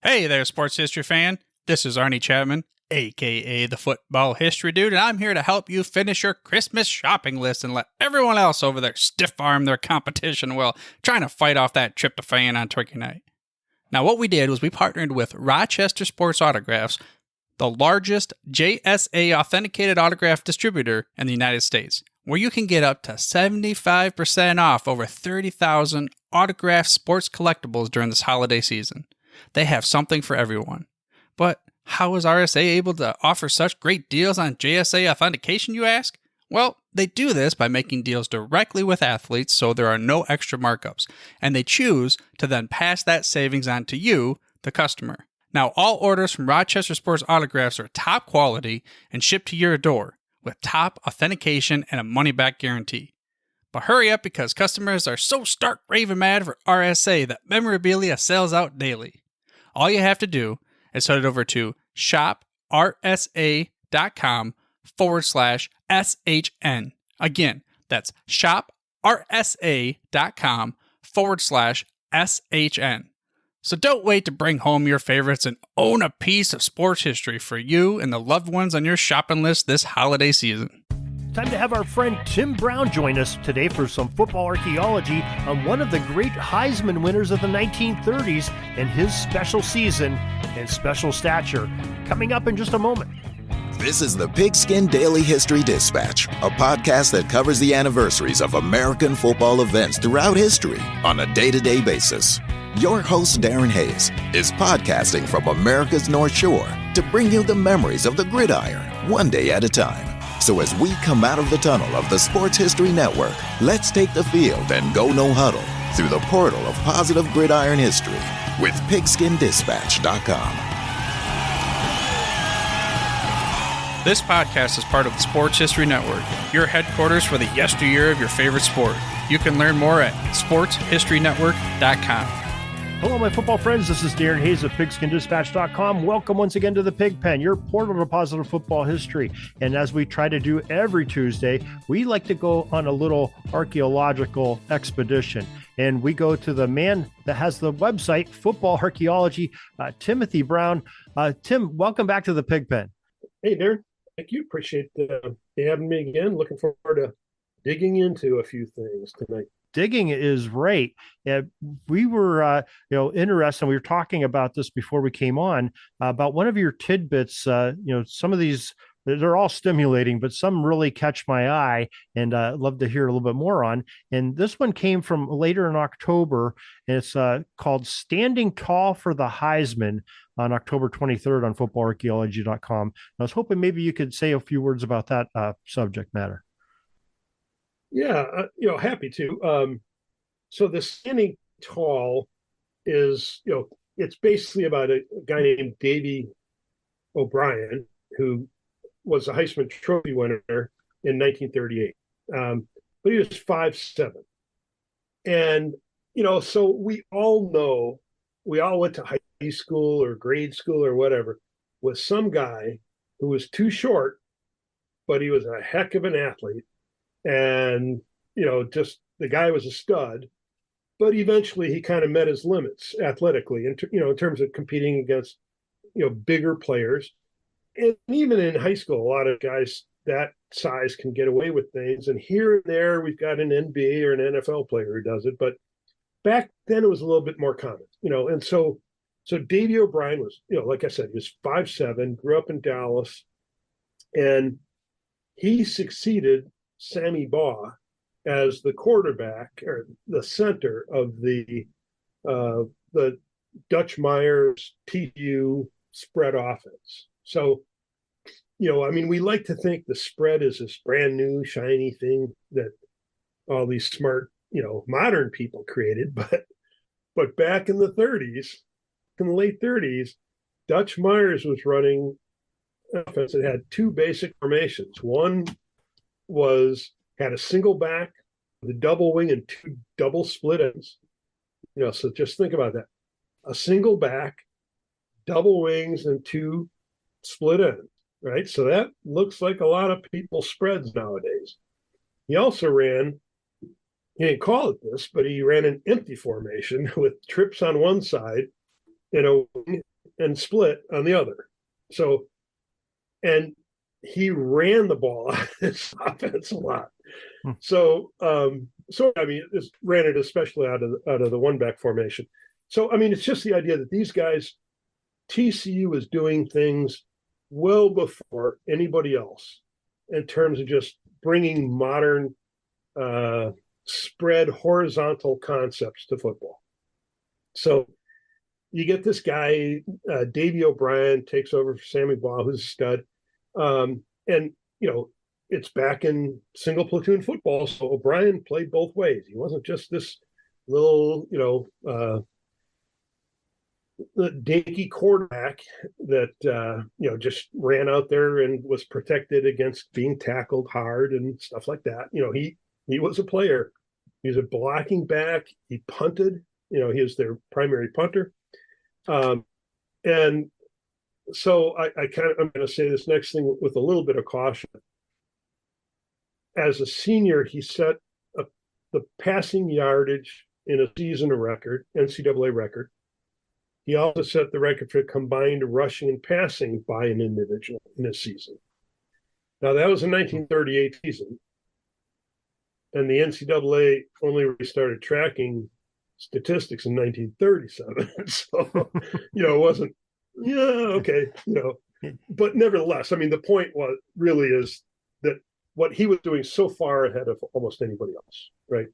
Hey there, sports history fan. This is Arnie Chapman, aka the Football History Dude, and I'm here to help you finish your Christmas shopping list and let everyone else over there stiff-arm their competition while trying to fight off that tryptophan on Turkey Night. Now, what we did was we partnered with Rochester Sports Autographs, the largest JSA authenticated autograph distributor in the United States, where you can get up to 75% off over 30,000 autographed sports collectibles during this holiday season. They have something for everyone. But how is RSA able to offer such great deals on JSA authentication, you ask? Well, they do this by making deals directly with athletes so there are no extra markups, and they choose to then pass that savings on to you, the customer. Now, all orders from Rochester Sports Autographs are top quality and shipped to your door with top authentication and a money-back guarantee. But hurry up because customers are so stark raving mad for RSA that memorabilia sells out daily. All you have to do is head over to shoprsa.com/SHN. Again, that's shoprsa.com/SHN. So don't wait to bring home your favorites and own a piece of sports history for you and the loved ones on your shopping list this holiday season. Time to have our friend Tim Brown join us today for some football archaeology on one of the great Heisman winners of the 1930s and his special season and special stature. Coming up in just a moment. This is the Pigskin Daily History Dispatch, a podcast that covers the anniversaries of American football events throughout history on a day-to-day basis. Your host, Darren Hayes, is podcasting from America's North Shore to bring you the memories of the gridiron, one day at a time. So as we come out of the tunnel of the Sports History Network, let's take the field and go no huddle through the portal of positive gridiron history with PigskinDispatch.com. This podcast is part of the Sports History Network, your headquarters for the yesteryear of your favorite sport. You can learn more at sportshistorynetwork.com. Hello, my football friends. This is Darren Hayes of PigskinDispatch.com. Welcome once again to the Pig Pen, your portal to positive football history. And as we try to do every Tuesday, we like to go on a little archaeological expedition. And we go to the man that has the website, Football Archaeology, Timothy Brown. Tim, welcome back to the Pig Pen. Hey, Darren. Thank you. Appreciate having me again. Looking forward to digging into a few things tonight. Digging is right. We were, interested. We were talking about this before we came on about one of your tidbits. Some of these, they're all stimulating, but some really catch my eye, and I'd love to hear a little bit more on. And this one came from later in October, and it's called "Standing Tall for the Heisman" on October 23rd on footballarchaeology.com. I was hoping maybe you could say a few words about that subject matter. Yeah, happy to. So the standing tall is, it's basically about a guy named Davy O'Brien, who was a Heisman Trophy winner in 1938. But he was 5'7". And, so we all know, we all went to high school or grade school or whatever with some guy who was too short, but he was a heck of an athlete. And, just the guy was a stud, but eventually he kind of met his limits athletically, in terms of competing against, bigger players. And even in high school, a lot of guys that size can get away with things. And here and there, we've got an NBA or an NFL player who does it. But back then it was a little bit more common, and so Davy O'Brien was, like I said, he was 5'7", grew up in Dallas, and he succeeded Sammy Baugh as the quarterback or the center of the Dutch Myers TCU spread offense. So, we like to think the spread is this brand new shiny thing that all these smart, modern people created, but back in the 30s, in the late 30s, Dutch Myers was running offense that had two basic formations. One had a single back, the double wing, and two double split ends. So just think about that. A single back, double wings, and two split ends, right? So that looks like a lot of people's spreads nowadays. He also ran, he didn't call it this, but he ran an empty formation with trips on one side and a wing and split on the other. So, and he ran the ball out of his offense a lot. So, I mean, ran it especially out of the one back formation. So, I mean, it's just the idea that these guys, TCU is doing things well before anybody else in terms of just bringing modern spread horizontal concepts to football. So you get this guy, Davey O'Brien, takes over for Sammy Baugh, who's a stud. And, you know, it's back in single platoon football. So O'Brien played both ways. He wasn't just this little, dinky quarterback that, just ran out there and was protected against being tackled hard and stuff like that. You know, he was a player. He was a blocking back. He punted. You know, he was their primary punter. And so I'm going to say this next thing with a little bit of caution. As a senior, he set the passing yardage in a season record, NCAA record. He also set the record for combined rushing and passing by an individual in a season. Now, that was a 1938 season. And the NCAA only started tracking statistics in 1937. So, it wasn't, okay, but nevertheless, I mean, the point really is that what he was doing so far ahead of almost anybody else, right?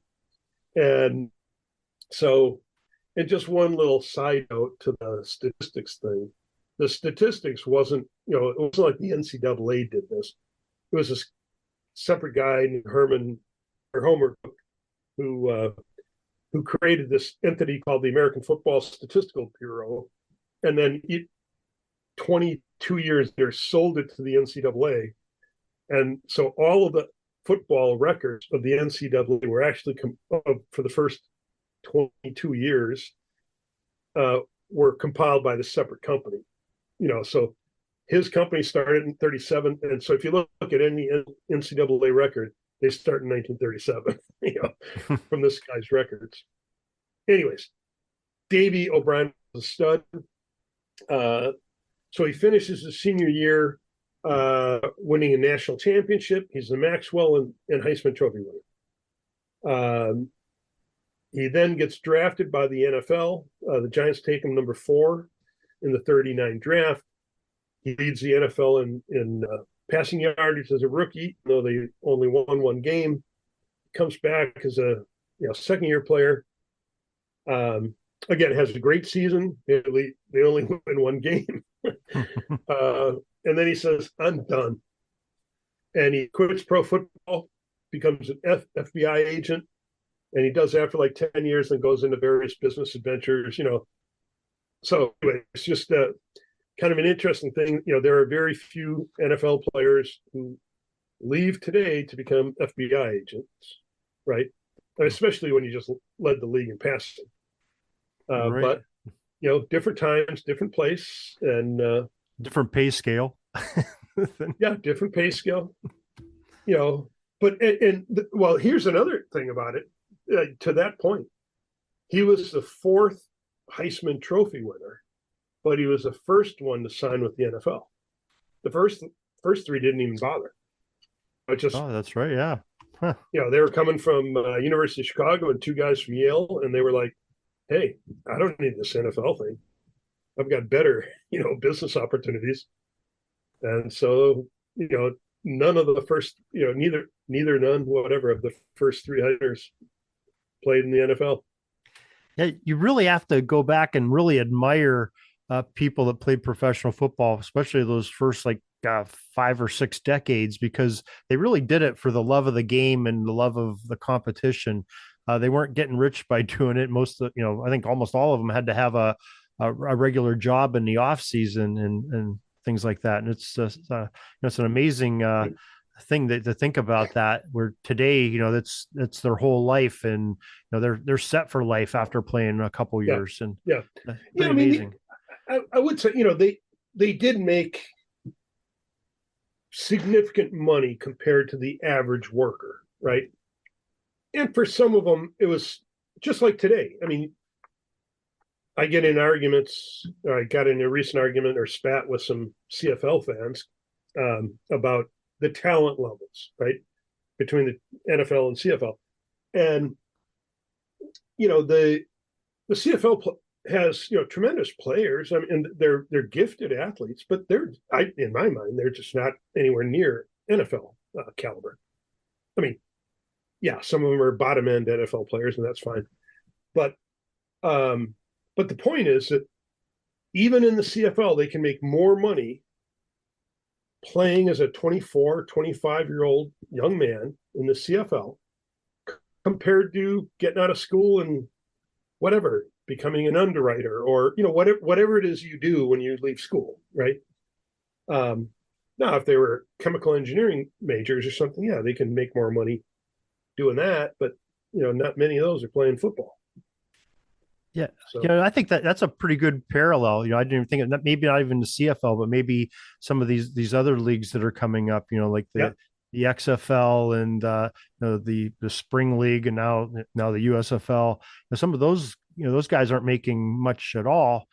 And so, and just one little side note to the statistics thing. The statistics wasn't, it wasn't like the NCAA did this. It was a separate guy named Homer, who created this entity called the American Football Statistical Bureau, and then 22 years later sold it to the NCAA. And so all of the football records of the NCAA were actually for the first 22 years were compiled by the separate company. So his company started in 37, and so if you look at any NCAA record, they start in 1937. From this guy's records. Anyways, Davey O'Brien was a stud. So he finishes his senior year winning a national championship. He's the Maxwell and Heisman Trophy winner. He then gets drafted by the NFL. The Giants take him number 4 in the 39 draft. He leads the NFL in passing yardage as a rookie, though they only won one game. Comes back as a second-year player. Again, has a great season. They only win one game. And then he says, I'm done. And he quits pro football, becomes an FBI agent, and he does that for like 10 years and goes into various business adventures, So anyway, it's just kind of an interesting thing. There are very few NFL players who leave today to become FBI agents, right? Especially when you just led the league in passing. Right. But, different times, different place, and different pay scale. Yeah, different pay scale. But well, here's another thing about it. To that point, he was the 4th Heisman Trophy winner, but he was the first one to sign with the NFL. The first 3 didn't even bother. That's right. Yeah. Huh. They were coming from University of Chicago and 2 guys from Yale, and they were like, "Hey, I don't need this NFL thing. I've got better, business opportunities." And so, none of the first, neither, none, whatever of the first 3 Heismans played in the NFL. Yeah, you really have to go back and really admire people that played professional football, especially those first 5 or 6 decades, because they really did it for the love of the game and the love of the competition. They weren't getting rich by doing it. I think almost all of them had to have a regular job in the off season and things like that. And it's just, it's an amazing thing to think about that, where today, that's their whole life, and they're set for life after playing a couple years. And amazing. I would say, they did make significant money compared to the average worker, right? And for some of them, it was just like today. I mean, I get in arguments, or I got in a recent argument or spat with some CFL fans about the talent levels, right, between the NFL and CFL. And, the CFL has, tremendous players. I mean, and they're gifted athletes, but in my mind, they're just not anywhere near NFL caliber. I mean, yeah, some of them are bottom end NFL players, and that's fine. But the point is that even in the CFL, they can make more money playing as a 24, 25-year-old young man in the CFL compared to getting out of school and whatever, becoming an underwriter or, whatever it is you do when you leave school, right? Now, if they were chemical engineering majors or something, yeah, they can make more money doing that. But, not many of those are playing football. Yeah. So, I think that's a pretty good parallel. I didn't even think of that, maybe not even the CFL, but maybe some of these other leagues that are coming up, like the XFL and the spring league, and now the USFL. Some of those, those guys aren't making much at all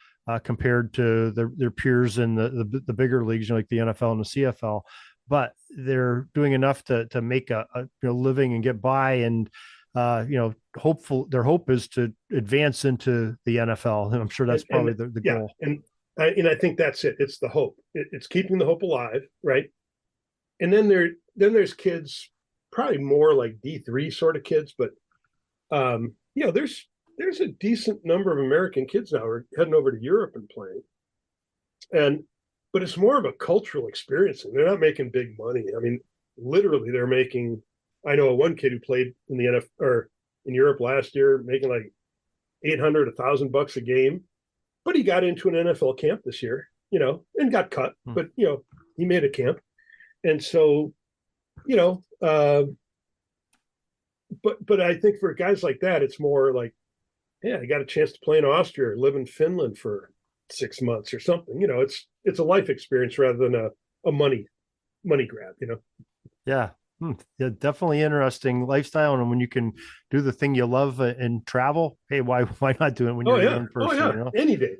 compared to their peers in the bigger leagues, like the NFL and the CFL, but they're doing enough to make a living and get by. And their hope is to advance into the NFL, and I'm sure that's probably the goal. And I think that's it. It's the hope. It's keeping the hope alive, right? And then there's kids, probably more like D3 sort of kids, but there's a decent number of American kids now who are heading over to Europe and playing, but it's more of a cultural experience, and they're not making big money. I mean, literally, they're making. I know one kid who played in the NFL or in Europe last year, making like $800, $1,000 a game, but he got into an NFL camp this year, and got cut, but he made a camp, and so, but I think for guys like that, it's more like, yeah, I got a chance to play in Austria or live in Finland for 6 months or something. It's a life experience rather than a money grab. Yeah. Yeah, definitely interesting lifestyle. And when you can do the thing you love and travel, hey, why not do it when you're a young person? Any day.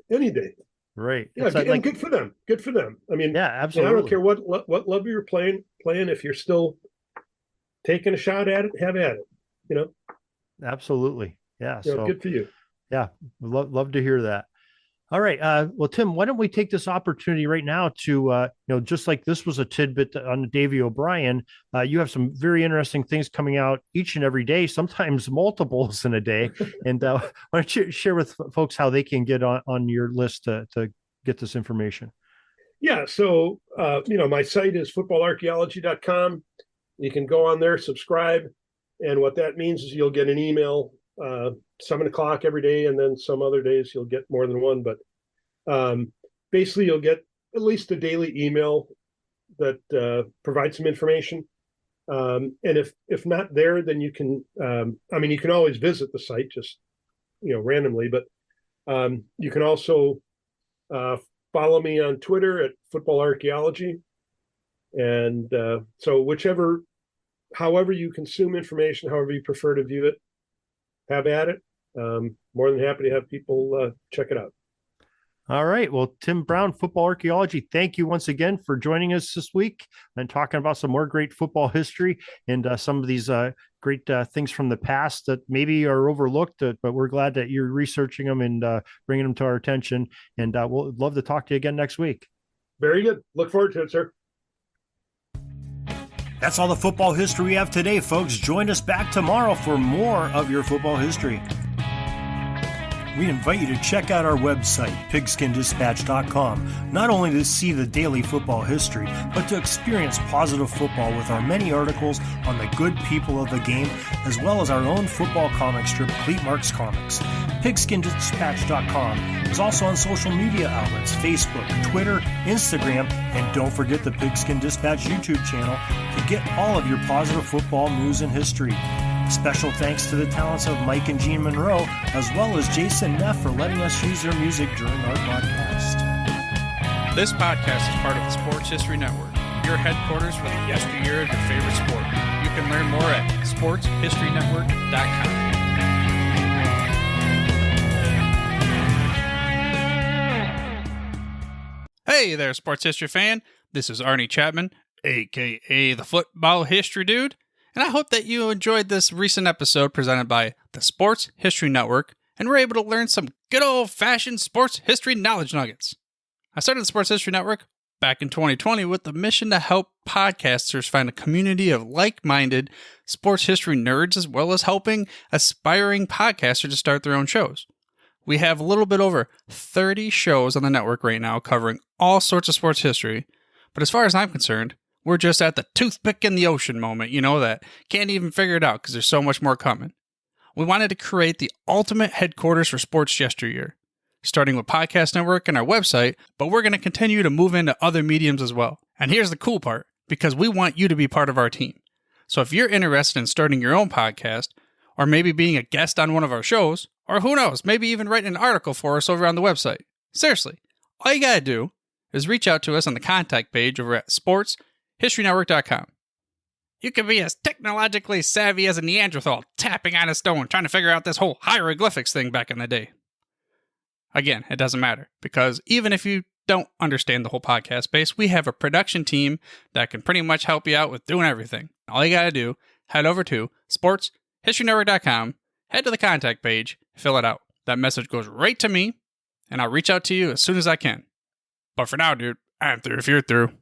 Right. Yeah, and good for them. Good for them. I mean, yeah, absolutely. I don't care what level you're playing. If you're still taking a shot at it, have at it. Absolutely. Yeah. So good for you. Yeah, love to hear that. All right. Well, Tim, why don't we take this opportunity right now to, just like this was a tidbit on Davey O'Brien, you have some very interesting things coming out each and every day, sometimes multiples in a day. And why don't you share with folks how they can get on your list to get this information? Yeah. So, my site is footballarchaeology.com. You can go on there, subscribe. And what that means is you'll get an email 7:00 every day, and then some other days you'll get more than one. But basically, you'll get at least a daily email that provides some information. And if not there, then you can. You can always visit the site just randomly, but you can also follow me on Twitter at Football Archaeology, and so however you consume information, however you prefer to view it, have at it. More than happy to have people check it out. All right. Well, Tim Brown, Football Archaeology, thank you once again for joining us this week and talking about some more great football history and some of these great things from the past that maybe are overlooked, but we're glad that you're researching them and bringing them to our attention. And we'll love to talk to you again next week. Very good. Look forward to it, sir. That's all the football history we have today, folks. Join us back tomorrow for more of your football history. We invite you to check out our website, pigskindispatch.com, not only to see the daily football history, but to experience positive football with our many articles on the good people of the game, as well as our own football comic strip, Cleat Marks Comics. Pigskindispatch.com is also on social media outlets, Facebook, Twitter, Instagram, and don't forget the Pigskin Dispatch YouTube channel to get all of your positive football news and history. Special thanks to the talents of Mike and Gene Monroe, as well as Jason Neff for letting us use their music during our podcast. This podcast is part of the Sports History Network, your headquarters for the yesteryear of your favorite sport. You can learn more at sportshistorynetwork.com. Hey there, sports history fan. This is Arnie Chapman, aka the Football History Dude, and I hope that you enjoyed this recent episode presented by the Sports History Network and were able to learn some good old-fashioned sports history knowledge nuggets. I started the Sports History Network back in 2020 with the mission to help podcasters find a community of like-minded sports history nerds, as well as helping aspiring podcasters to start their own shows. We have a little bit over 30 shows on the network right now covering all sorts of sports history, but as far as I'm concerned, we're just at the toothpick in the ocean moment, that can't even figure it out because there's so much more coming. We wanted to create the ultimate headquarters for sports yesteryear, starting with Podcast Network and our website, but we're going to continue to move into other mediums as well. And here's the cool part, because we want you to be part of our team. So if you're interested in starting your own podcast, or maybe being a guest on one of our shows, or who knows, maybe even writing an article for us over on the website. Seriously, all you gotta do is reach out to us on the contact page over at sportshistorynetwork.com. You can be as technologically savvy as a Neanderthal tapping on a stone trying to figure out this whole hieroglyphics thing back in the day. Again, it doesn't matter, because even if you don't understand the whole podcast space, we have a production team that can pretty much help you out with doing everything. All you gotta do, head over to sportshistorynetwork.com, head to the contact page, fill it out. That message goes right to me, and I'll reach out to you as soon as I can. But for now, dude, I'm through if you're through.